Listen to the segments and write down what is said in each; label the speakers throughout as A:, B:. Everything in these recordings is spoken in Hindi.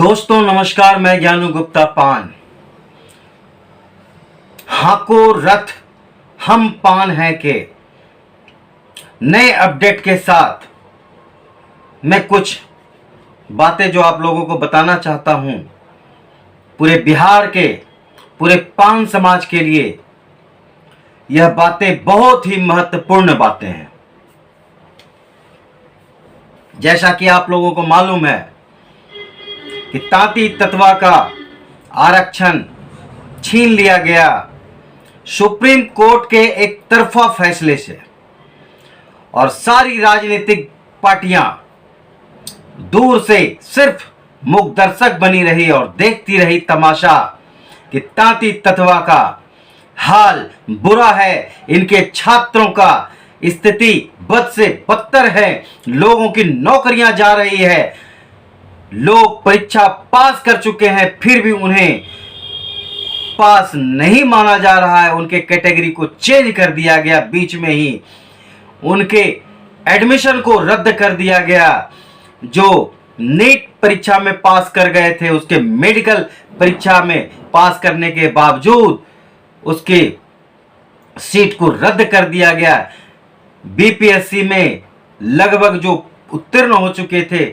A: दोस्तों नमस्कार, मैं ज्ञानू गुप्ता पान। हाको रथ हम पान हैं के नए अपडेट के साथ मैं कुछ बातें जो आप लोगों को बताना चाहता हूं। पूरे बिहार के पूरे पान समाज के लिए यह बातें बहुत ही महत्वपूर्ण बातें हैं। जैसा कि आप लोगों को मालूम है कि तांती तत्वा का आरक्षण छीन लिया गया सुप्रीम कोर्ट के एक तरफा फैसले से, और सारी राजनीतिक पार्टियां दूर से सिर्फ मूक दर्शक बनी रही और देखती रही तमाशा कि तांती तत्वा का हाल बुरा है, इनके छात्रों का स्थिति बद से बदतर है, लोगों की नौकरियां जा रही है, लोग परीक्षा पास कर चुके हैं फिर भी उन्हें पास नहीं माना जा रहा है। उनके कैटेगरी को चेंज कर दिया गया, बीच में ही उनके एडमिशन को रद्द कर दिया गया। जो नीट परीक्षा में पास कर गए थे उसके मेडिकल परीक्षा में पास करने के बावजूद उसके सीट को रद्द कर दिया गया। बीपीएससी में लगभग जो उत्तीर्ण हो चुके थे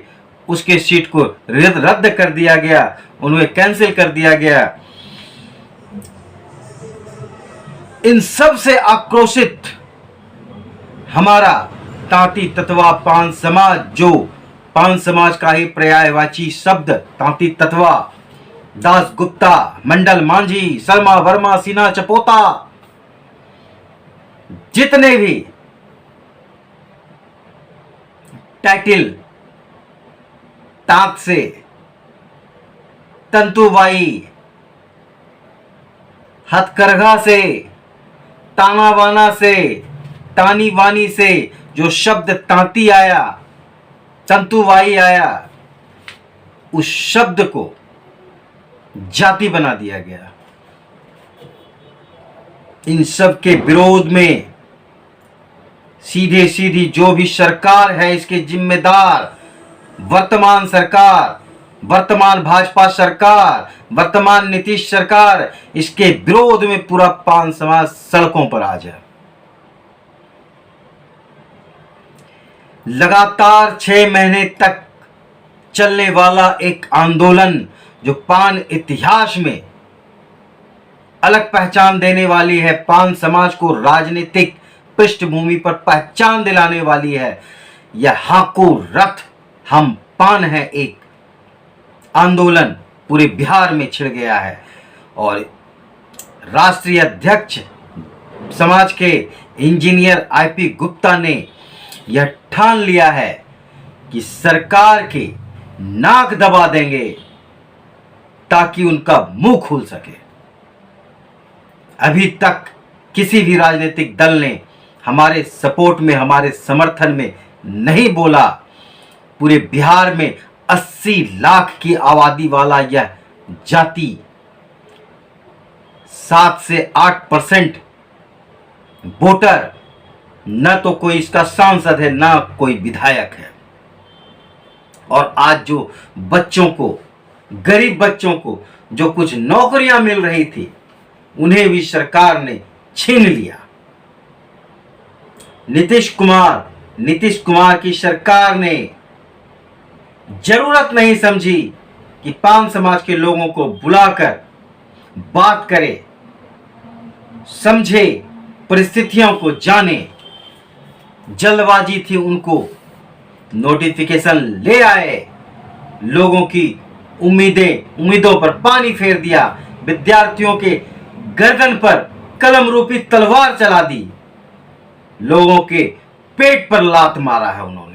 A: उसके सीट को रद्द कर दिया गया, उन्हें कैंसिल कर दिया गया। इन सब से आक्रोशित हमारा तांती तत्वा पान समाज, जो पान समाज का ही पर्यायवाची शब्द तांती तत्वा, दास गुप्ता, मंडल मांझी, शर्मा वर्मा, सिन्हा चपोता, जितने भी टाइटिल ताक से, तंतुबाई, हथकरघा से, ताना बाना से, तानी बानी से जो शब्द तांती आया, तंतुबाई आया, उस शब्द को जाति बना दिया गया। इन सब के विरोध में सीधे सीधी जो भी सरकार है, इसके जिम्मेदार वर्तमान सरकार, वर्तमान भाजपा सरकार, वर्तमान नीतीश सरकार, इसके विरोध में पूरा पान समाज सड़कों पर आ जाए। लगातार 6 महीने तक चलने वाला एक आंदोलन जो पान इतिहास में अलग पहचान देने वाली है, पान समाज को राजनीतिक पृष्ठभूमि पर पहचान दिलाने वाली है, यह हाको रथ हम पान है एक आंदोलन पूरे बिहार में छिड़ गया है। और राष्ट्रीय अध्यक्ष समाज के इंजीनियर आईपी गुप्ता ने यह ठान लिया है कि सरकार के नाक दबा देंगे ताकि उनका मुंह खुल सके। अभी तक किसी भी राजनीतिक दल ने हमारे सपोर्ट में, हमारे समर्थन में नहीं बोला। पूरे बिहार में 80 लाख की आबादी वाला यह जाति 7 से 8% वोटर, न तो कोई इसका सांसद है न कोई विधायक है। और आज जो बच्चों को, गरीब बच्चों को जो कुछ नौकरियां मिल रही थी, उन्हें भी सरकार ने छीन लिया। नीतीश कुमार की सरकार ने जरूरत नहीं समझी कि पान समाज के लोगों को बुलाकर बात करे, समझे, परिस्थितियों को जाने। जल्दबाजी थी, उनको नोटिफिकेशन ले आए, लोगों की उम्मीदों पर पानी फेर दिया, विद्यार्थियों के गर्दन पर कलम रूपी तलवार चला दी, लोगों के पेट पर लात मारा है उन्होंने।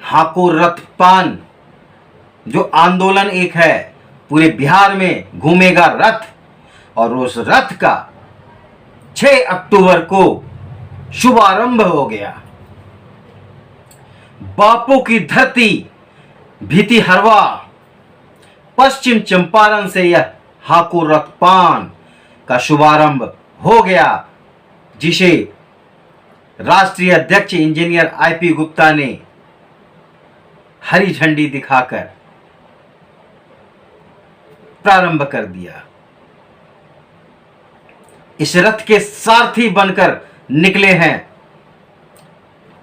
A: हाको रथ पान जो आंदोलन एक है, पूरे बिहार में घूमेगा रथ, और उस रथ का 6 अक्टूबर को शुभारंभ हो गया। बापू की धरती भितिहरवा, पश्चिम चंपारण से यह हाको रथ पान का शुभारंभ हो गया, जिसे राष्ट्रीय अध्यक्ष इंजीनियर आईपी गुप्ता ने हरी झंडी दिखाकर प्रारंभ कर दिया। इस रथ के सारथी बनकर निकले हैं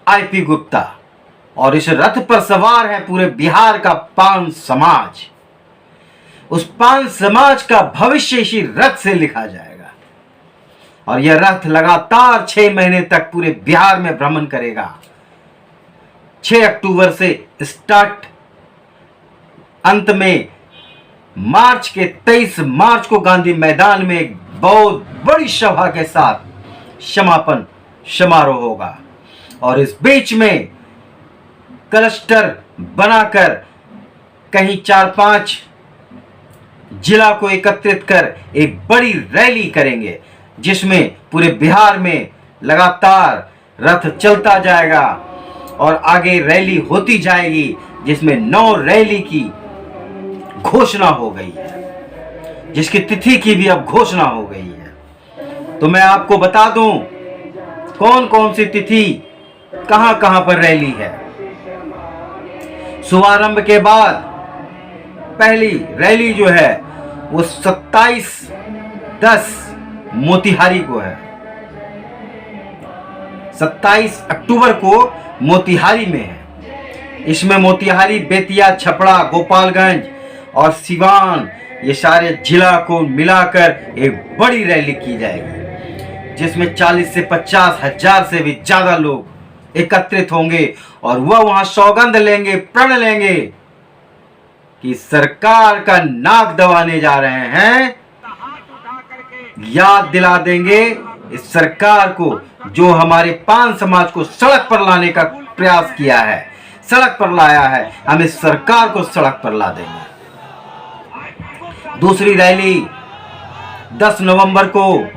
A: आईपी गुप्ता और इस रथ पर सवार है पूरे बिहार का पान समाज। उस पान समाज का भविष्य इसी रथ से लिखा जाएगा और यह रथ लगातार 6 महीने तक पूरे बिहार में भ्रमण करेगा। 6 अक्टूबर से स्टार्ट, अंत में मार्च के 23 मार्च को गांधी मैदान में एक बहुत बड़ी सभा के साथ समापन समारोह होगा और इस बीच में क्लस्टर बनाकर कहीं 4-5 जिला को एकत्रित कर एक बड़ी रैली करेंगे, जिसमें पूरे बिहार में लगातार रथ चलता जाएगा और आगे रैली होती जाएगी, जिसमें 9 रैली की घोषणा हो गई है, जिसकी तिथि की भी अब घोषणा हो गई है। तो मैं आपको बता दूं कौन कौन सी तिथि कहां कहां पर रैली है। शुभारंभ के बाद पहली रैली जो है वो 27/10 मोतिहारी को है। 27 अक्टूबर को मोतिहारी में है। इसमें मोतिहारी, बेतिया, छपरा, गोपालगंज और सिवान, ये सारे जिला को मिलाकर एक बड़ी रैली की जाएगी, जिसमें 40 से 50 हजार से भी ज्यादा लोग एकत्रित होंगे और वह वहां सौगंध लेंगे, प्रण लेंगे कि सरकार का नाक दबाने जा रहे हैं। याद दिला देंगे इस सरकार को जो हमारे पान समाज को सड़क पर लाने का प्रयास किया है, सड़क पर लाया है, हम इस सरकार को सड़क पर ला देंगे। दूसरी रैली 10 नवंबर को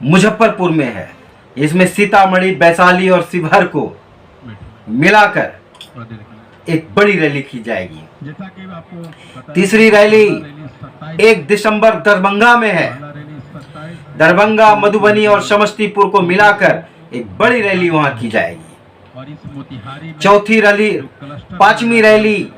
A: मुजफ्फरपुर में है। इसमें सीतामढ़ी, वैशाली और शिवहर को मिलाकर एक बड़ी रैली की जाएगी। तीसरी रैली 1 दिसंबर दरभंगा में है। दरभंगा, मधुबनी और समस्तीपुर को मिलाकर एक बड़ी रैली वहां की जाएगी। चौथी रैली, 5वीं रैली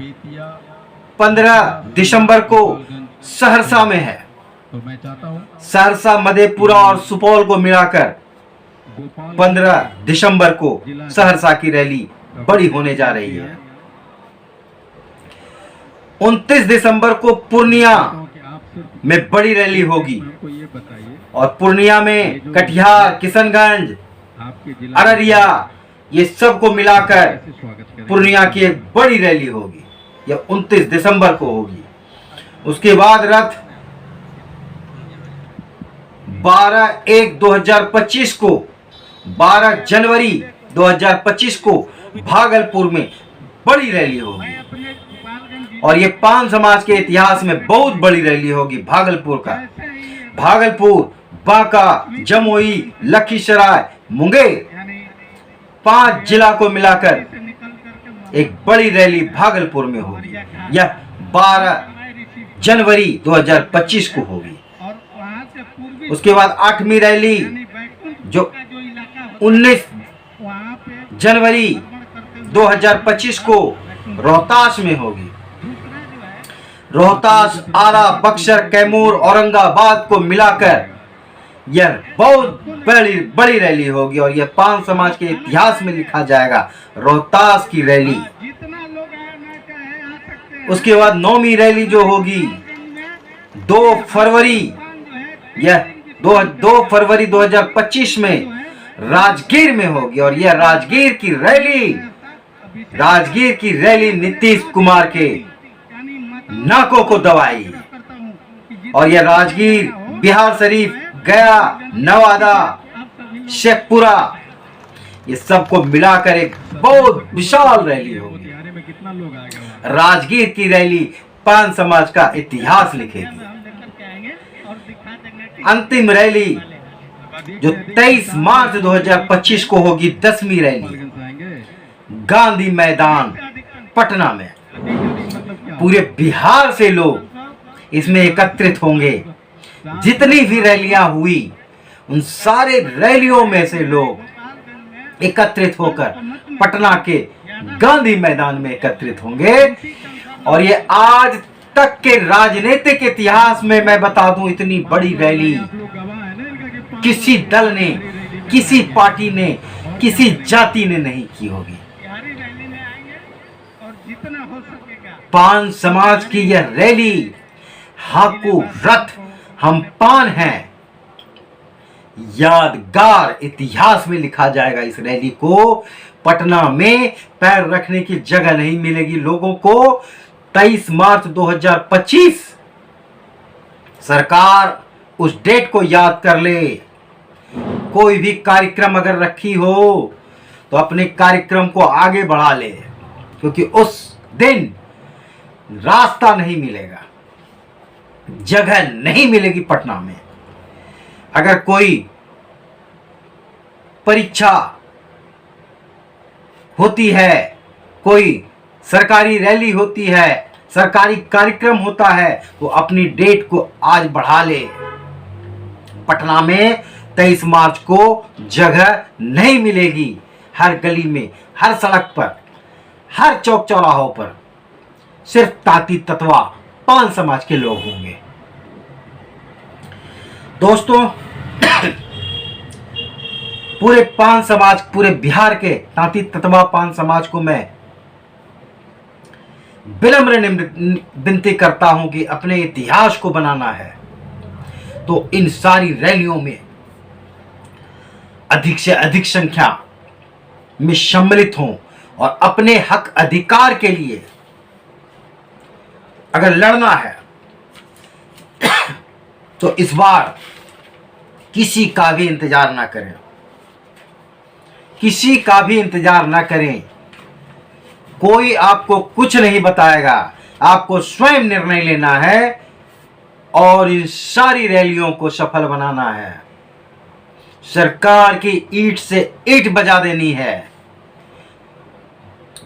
A: 15 दिसंबर को सहरसा में है। सहरसा, मधेपुरा और सुपौल को मिलाकर 15 दिसंबर को सहरसा की रैली बड़ी होने जा रही है। 29 दिसंबर को पूर्णिया में बड़ी रैली होगी और पूर्णिया में कटिहार, किशनगंज, अररिया, ये सब को मिलाकर पूर्णिया की एक बड़ी रैली होगी। यह 29 दिसंबर को होगी। उसके बाद रथ 12/1/2025 को, 12 जनवरी 2025 को भागलपुर में बड़ी रैली होगी और ये पान समाज के इतिहास में बहुत बड़ी रैली होगी। भागलपुर का, भागलपुर, बांका, जमुई, लखीसराय, मुंगेर, 5 जिला को मिलाकर एक बड़ी रैली भागलपुर में होगी। यह 12 जनवरी 2025 को होगी। उसके बाद 8वीं रैली जो 19 जनवरी 2025 को रोहतास में होगी। रोहतास, आरा, बक्सर, कैमूर, औरंगाबाद को मिलाकर यह बहुत बड़ी रैली होगी और यह पान समाज के इतिहास में लिखा जाएगा, रोहतास की रैली। उसके बाद 9वीं रैली जो होगी 2 फरवरी, यह 2 फरवरी 2025 में राजगीर में होगी और यह राजगीर की रैली नीतीश कुमार के नाकों को दबाएगी और यह राजगीर, बिहार शरीफ, गया, नवादा, शेखपुरा, ये सबको मिलाकर एक बहुत विशाल रैली होगी। राजगीर की रैली पान समाज का इतिहास लिखेगी। अंतिम रैली जो 23 मार्च 2025 को होगी, 10वीं रैली गांधी मैदान पटना में। पूरे बिहार से लोग इसमें एकत्रित होंगे। जितनी भी रैलियां हुई उन सारे रैलियों में से लोग एकत्रित होकर पटना के गांधी मैदान में एकत्रित होंगे। और ये आज तक के राजनीतिक इतिहास में मैं बता दूं, इतनी बड़ी रैली किसी दल ने, किसी पार्टी ने, किसी जाति ने नहीं की होगी। पान समाज की यह रैली, हाकू रथ हम पान हैं, यादगार इतिहास में लिखा जाएगा। इस रैली को पटना में पैर रखने की जगह नहीं मिलेगी लोगों को। 23 मार्च 2025 सरकार उस डेट को याद कर ले। कोई भी कार्यक्रम अगर रखी हो तो अपने कार्यक्रम को आगे बढ़ा ले, क्योंकि उस दिन रास्ता नहीं मिलेगा, जगह नहीं मिलेगी पटना में। अगर कोई परीक्षा होती है, कोई सरकारी रैली होती है, सरकारी कार्यक्रम होता है, तो अपनी डेट को आज बढ़ा ले। पटना में 23 मार्च को जगह नहीं मिलेगी। हर गली में, हर सड़क पर, हर चौक चौराहों पर सिर्फ ताती ततवा पान समाज के लोग होंगे। दोस्तों, पूरे पान समाज, पूरे बिहार के ताती ततवा पान समाज को मैं विनम्र विनती करता हूं कि अपने इतिहास को बनाना है तो इन सारी रैलियों में अधिक से अधिक संख्या में सम्मिलित हों और अपने हक अधिकार के लिए अगर लड़ना है तो इस बार किसी का भी इंतजार ना करें, किसी का भी इंतजार ना करें। कोई आपको कुछ नहीं बताएगा, आपको स्वयं निर्णय लेना है और इन सारी रैलियों को सफल बनाना है। सरकार की ईंट से ईंट बजा देनी है।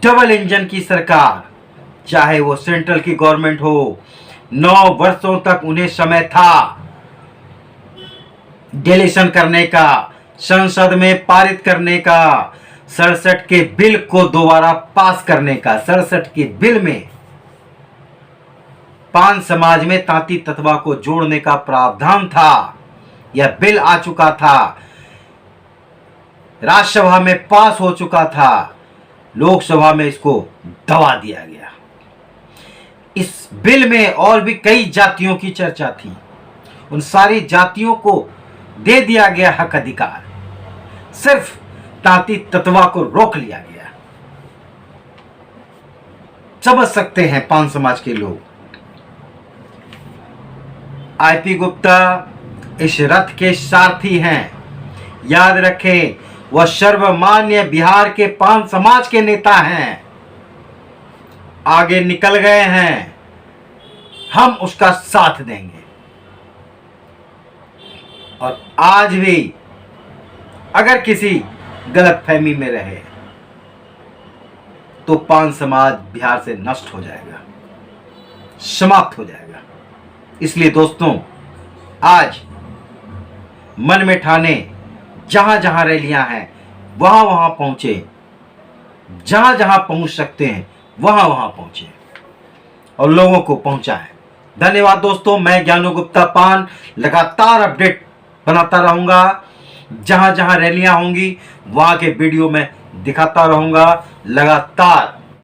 A: डबल इंजन की सरकार, चाहे वो सेंट्रल की गवर्नमेंट हो, 9 वर्षों तक उन्हें समय था डिलीशन करने का, संसद में पारित करने का, 67 के बिल को दोबारा पास करने का। 67 के बिल में पान समाज में तांती ततवा को जोड़ने का प्रावधान था। यह बिल आ चुका था, राज्यसभा में पास हो चुका था, लोकसभा में इसको दबा दिया गया। इस बिल में और भी कई जातियों की चर्चा थी, उन सारी जातियों को दे दिया गया हक अधिकार, सिर्फ तांती ततवा को रोक लिया गया। समझ सकते हैं पान समाज के लोग। आईपी गुप्ता इस रथ के सारथी हैं। याद रखें, वह सर्वमान्य बिहार के पान समाज के नेता हैं, आगे निकल गए हैं, हम उसका साथ देंगे। और आज भी अगर किसी गलतफहमी में रहे तो पान समाज बिहार से नष्ट हो जाएगा, समाप्त हो जाएगा। इसलिए दोस्तों, आज मन में ठाने जहां जहां रैलियां हैं वहां वहां पहुंचे, जहां जहां पहुंच सकते हैं वहां वहां पहुंचे और लोगों को पहुंचाएं। धन्यवाद दोस्तों। मैं ज्ञानू गुप्ता पान लगातार अपडेट बनाता रहूंगा। जहां जहां रैलियां होंगी वहां के वीडियो में दिखाता रहूंगा। लगातार